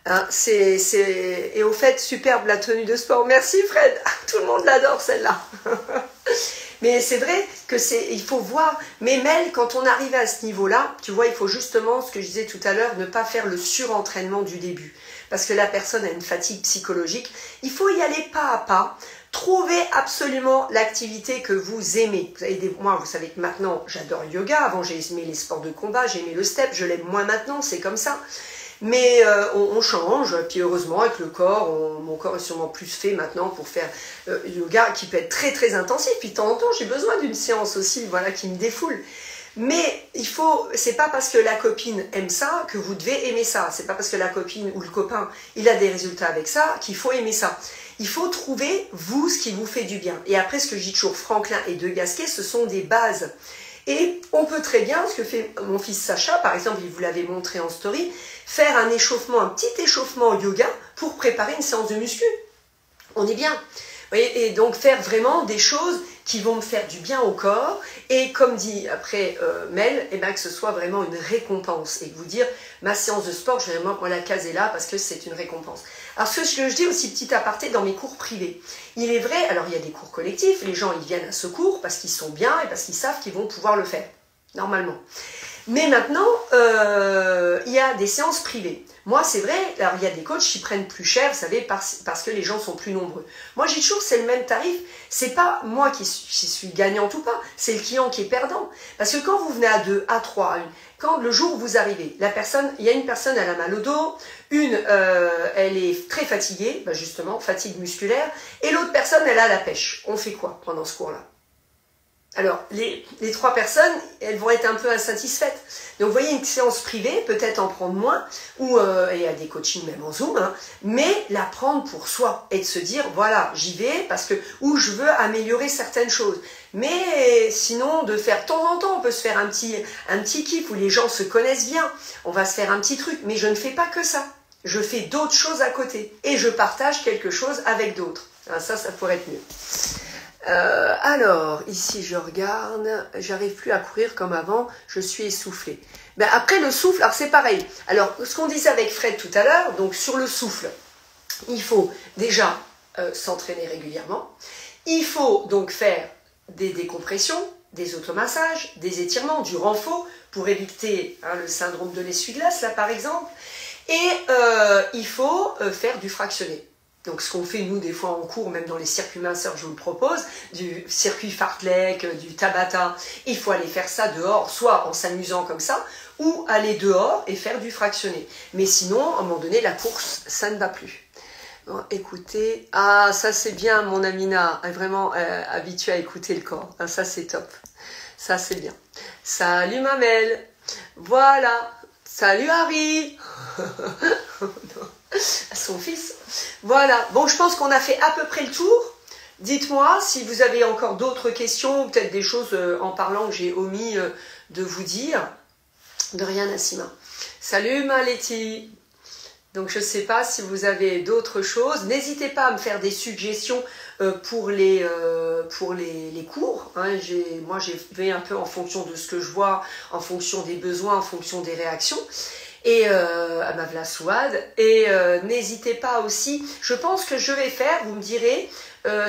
Hein, Et au fait, superbe la tenue de sport. Merci Fred, tout le monde l'adore celle-là. Mais c'est vrai que il faut voir. Mais Mel, quand on arrive à ce niveau-là, tu vois, il faut justement, ce que je disais tout à l'heure, ne pas faire le surentraînement du début. Parce que la personne a une fatigue psychologique. Il faut y aller pas à pas. Trouvez absolument l'activité que vous aimez. Moi, vous savez que maintenant, j'adore le yoga. Avant, j'ai aimé les sports de combat, j'ai aimé le step. Je l'aime moins maintenant, c'est comme ça. Mais on change, puis heureusement avec le corps, mon corps est sûrement plus fait maintenant pour faire yoga qui peut être très très intensif. Puis de temps en temps, j'ai besoin d'une séance aussi, voilà, qui me défoule. Mais c'est pas parce que la copine aime ça que vous devez aimer ça. C'est pas parce que la copine ou le copain, il a des résultats avec ça qu'il faut aimer ça. Il faut trouver, vous, ce qui vous fait du bien. Et après, ce que je dis toujours, Franklin et De Gasquet, ce sont des bases. Et on peut très bien, ce que fait mon fils Sacha, par exemple, il vous l'avait montré en story, faire un petit échauffement yoga pour préparer une séance de muscu. On est bien. Vous voyez, et donc faire vraiment des choses qui vont me faire du bien au corps. Et comme dit après Mel, que ce soit vraiment une récompense. Et vous dire, ma séance de sport, je vais vraiment la caser là parce que c'est une récompense. Alors ce que je dis aussi, petit aparté, dans mes cours privés. Il est vrai, alors il y a des cours collectifs, les gens ils viennent à ce cours parce qu'ils sont bien et parce qu'ils savent qu'ils vont pouvoir le faire, normalement. Mais maintenant, il y a des séances privées. Moi, c'est vrai, alors il y a des coachs qui prennent plus cher, vous savez, parce que les gens sont plus nombreux. Moi, j'ai toujours, c'est le même tarif. C'est pas moi qui suis gagnante ou pas, c'est le client qui est perdant. Parce que quand vous venez à 2, à 3, quand le jour où vous arrivez, il y a une personne, elle a mal au dos, elle est très fatiguée, justement, fatigue musculaire, et l'autre personne, elle a la pêche. On fait quoi pendant ce cours-là ? Alors, les 3 personnes, elles vont être un peu insatisfaites. Donc, vous voyez, une séance privée, peut-être en prendre moins, ou il y a des coachings même en Zoom, mais la prendre pour soi et de se dire, voilà, j'y vais parce que ou je veux améliorer certaines choses. Mais sinon, de faire de temps en temps, on peut se faire un petit kiff où les gens se connaissent bien. On va se faire un petit truc, mais je ne fais pas que ça. Je fais d'autres choses à côté et je partage quelque chose avec d'autres. Ça pourrait être mieux. Alors, ici je regarde, j'arrive plus à courir comme avant, je suis essoufflée. Après le souffle, alors c'est pareil. Alors, ce qu'on disait avec Fred tout à l'heure, donc sur le souffle, il faut déjà s'entraîner régulièrement. Il faut donc faire des décompressions, des automassages, des étirements, du renfort pour éviter le syndrome de l'essuie-glace, là par exemple. Et il faut faire du fractionné. Donc ce qu'on fait nous des fois en cours, même dans les circuits minceurs, je vous le propose, du circuit fartlek, du tabata, il faut aller faire ça dehors, soit en s'amusant comme ça, ou aller dehors et faire du fractionné. Mais sinon, à un moment donné, la course, ça ne va plus. Bon, écoutez, ah ça c'est bien mon Amina, elle est vraiment habituée à écouter le corps, ah, ça c'est top, ça c'est bien. Salut Mamel, voilà, salut Harry, son fils, voilà. Bon, je pense qu'on a fait à peu près le tour. Dites-moi si vous avez encore d'autres questions ou peut-être des choses en parlant que j'ai omis de vous dire. De rien Nassima. Salut Maléti. Donc je ne sais pas si vous avez d'autres choses. N'hésitez pas à me faire des suggestions pour les cours. Hein. Moi j'ai fait un peu en fonction de ce que je vois, en fonction des besoins, en fonction des réactions. Et à ma Vlasouad. Et n'hésitez pas aussi, je pense que je vais faire, vous me direz,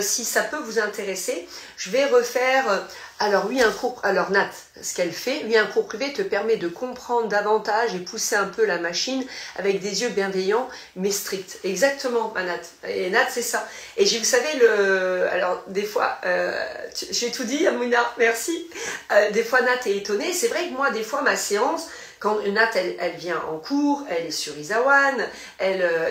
si ça peut vous intéresser, je vais refaire, alors oui, un cours, alors Nat, ce qu'elle fait, oui, un cours privé te permet de comprendre davantage et pousser un peu la machine avec des yeux bienveillants mais stricts. Exactement, ma Nat. Et Nat, c'est ça. Et vous savez, alors des fois, j'ai tout dit, Amouna, merci. Des fois, Nat est étonnée. C'est vrai que moi, des fois, ma séance, quand Nat, elle vient en cours, elle est sur Isawan,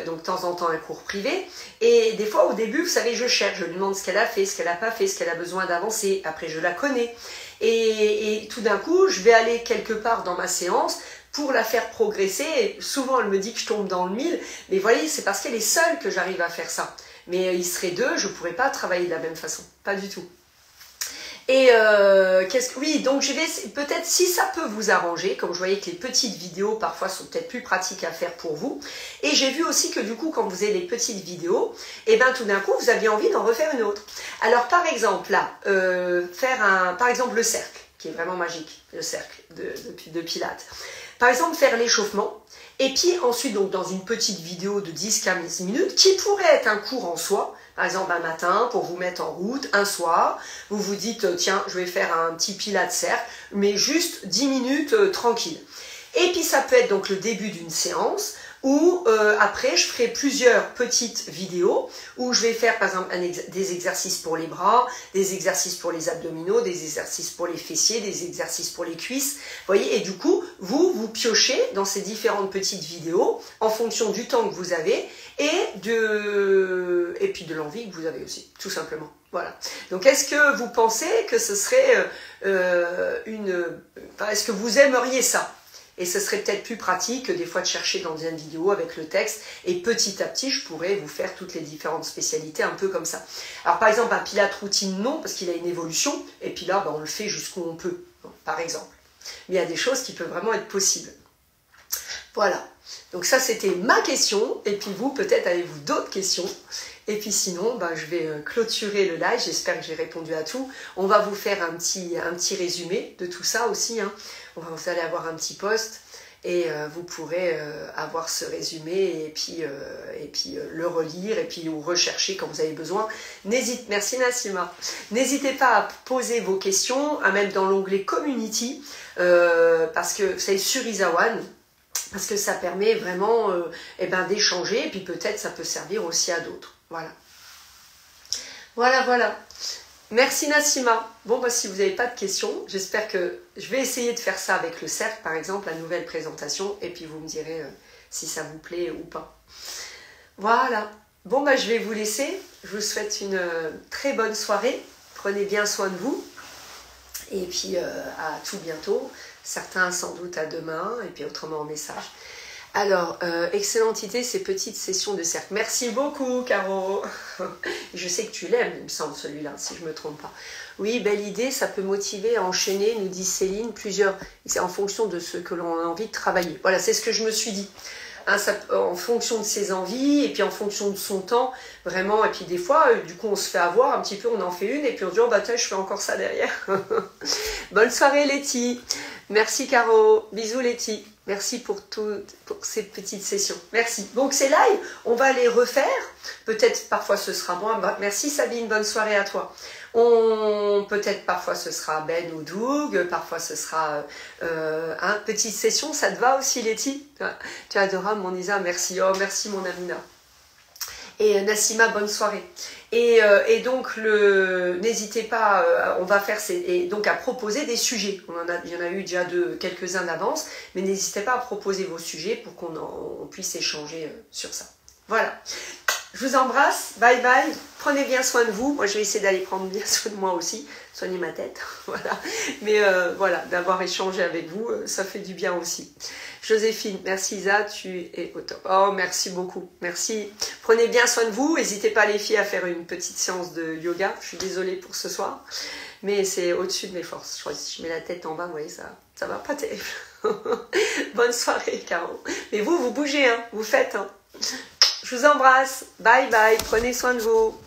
donc de temps en temps un cours privé, et des fois au début, vous savez, je cherche, je lui demande ce qu'elle a fait, ce qu'elle n'a pas fait, ce qu'elle a besoin d'avancer, après je la connais, et tout d'un coup, je vais aller quelque part dans ma séance pour la faire progresser, et souvent elle me dit que je tombe dans le mille, mais vous voyez, c'est parce qu'elle est seule que j'arrive à faire ça, mais il serait deux, je ne pourrais pas travailler de la même façon, pas du tout. Et oui, donc je vais peut-être, si ça peut vous arranger, comme je voyais que les petites vidéos parfois sont peut-être plus pratiques à faire pour vous, et j'ai vu aussi que du coup quand vous avez les petites vidéos, et bien tout d'un coup vous aviez envie d'en refaire une autre. Alors par exemple là, par exemple le cercle, qui est vraiment magique, le cercle de Pilates. Par exemple faire l'échauffement, et puis ensuite donc dans une petite vidéo de 10-15 minutes, qui pourrait être un cours en soi, par exemple un matin pour vous mettre en route, un soir, vous vous dites tiens je vais faire un petit pilates cercle, mais juste 10 minutes tranquille. Et puis ça peut être donc le début d'une séance où après je ferai plusieurs petites vidéos où je vais faire par exemple des exercices pour les bras, des exercices pour les abdominaux, des exercices pour les fessiers, des exercices pour les cuisses, vous voyez, et du coup vous piochez dans ces différentes petites vidéos en fonction du temps que vous avez et puis de l'envie que vous avez aussi, tout simplement. Voilà. Donc est-ce que vous pensez que ce serait est-ce que vous aimeriez ça? Et ce serait peut-être plus pratique que des fois de chercher dans une vidéo avec le texte. Et petit à petit, je pourrais vous faire toutes les différentes spécialités un peu comme ça. Alors par exemple, un pilates routine, non, parce qu'il a une évolution. Et puis là, on le fait jusqu'où on peut, par exemple. Mais il y a des choses qui peuvent vraiment être possibles. Voilà. Donc ça, c'était ma question. Et puis vous, peut-être avez-vous d'autres questions. Et puis sinon, je vais clôturer le live. J'espère que j'ai répondu à tout. On va vous faire un petit résumé de tout ça aussi. Hein. Vous allez avoir un petit post et vous pourrez avoir ce résumé et puis le relire et puis ou rechercher quand vous avez besoin. Merci Nassima. N'hésitez pas à poser vos questions, même dans l'onglet Community, parce que c'est sur Isawan. Parce que ça permet vraiment d'échanger et puis peut-être ça peut servir aussi à d'autres. Voilà. Voilà. Merci Nassima. Bon, si vous n'avez pas de questions, j'espère que je vais essayer de faire ça avec le cercle, par exemple, la nouvelle présentation, et puis vous me direz si ça vous plaît ou pas. Voilà. Bon, je vais vous laisser. Je vous souhaite une très bonne soirée. Prenez bien soin de vous. Et puis, à tout bientôt. Certains sans doute à demain, et puis autrement en message. Alors, excellente idée, ces petites sessions de cercle. Merci beaucoup, Caro. Je sais que tu l'aimes, il me semble, celui-là, si je ne me trompe pas. Oui, belle idée, ça peut motiver à enchaîner, nous dit Céline, c'est en fonction de ce que l'on a envie de travailler. Voilà, c'est ce que je me suis dit. Hein, en fonction de ses envies, et puis en fonction de son temps, vraiment, et puis des fois, du coup, on se fait avoir un petit peu, on en fait une, et puis on se dit, tiens, je fais encore ça derrière. Bonne soirée, Letty. Merci, Caro. Bisous, Letty. Merci pour ces petites sessions. Merci. Donc, ces lives, on va les refaire. Peut-être parfois ce sera moi. Merci, Sabine. Bonne soirée à toi. Peut-être parfois ce sera Ben ou Doug. Parfois ce sera petite session. Ça te va aussi, Letty? Tu es adorable, mon Isa. Merci. Oh, merci, mon Amina. Et Nassima, bonne soirée. Et donc, n'hésitez pas, on va faire donc à proposer des sujets. Il y en a eu déjà quelques-uns d'avance, mais n'hésitez pas à proposer vos sujets pour qu'on puisse échanger sur ça. Voilà. Je vous embrasse. Bye bye. Prenez bien soin de vous. Moi, je vais essayer d'aller prendre bien soin de moi aussi. Soigner ma tête. Voilà. Mais voilà, d'avoir échangé avec vous, ça fait du bien aussi. Joséphine, merci Isa, tu es au top. Oh, merci beaucoup. Merci. Prenez bien soin de vous. N'hésitez pas les filles à faire une petite séance de yoga. Je suis désolée pour ce soir. Mais c'est au-dessus de mes forces. Je crois que si je mets la tête en bas, vous voyez, ça va pas terrible. Bonne soirée, Caro. Mais vous bougez, hein. Vous faites, hein. Je vous embrasse. Bye bye. Prenez soin de vous.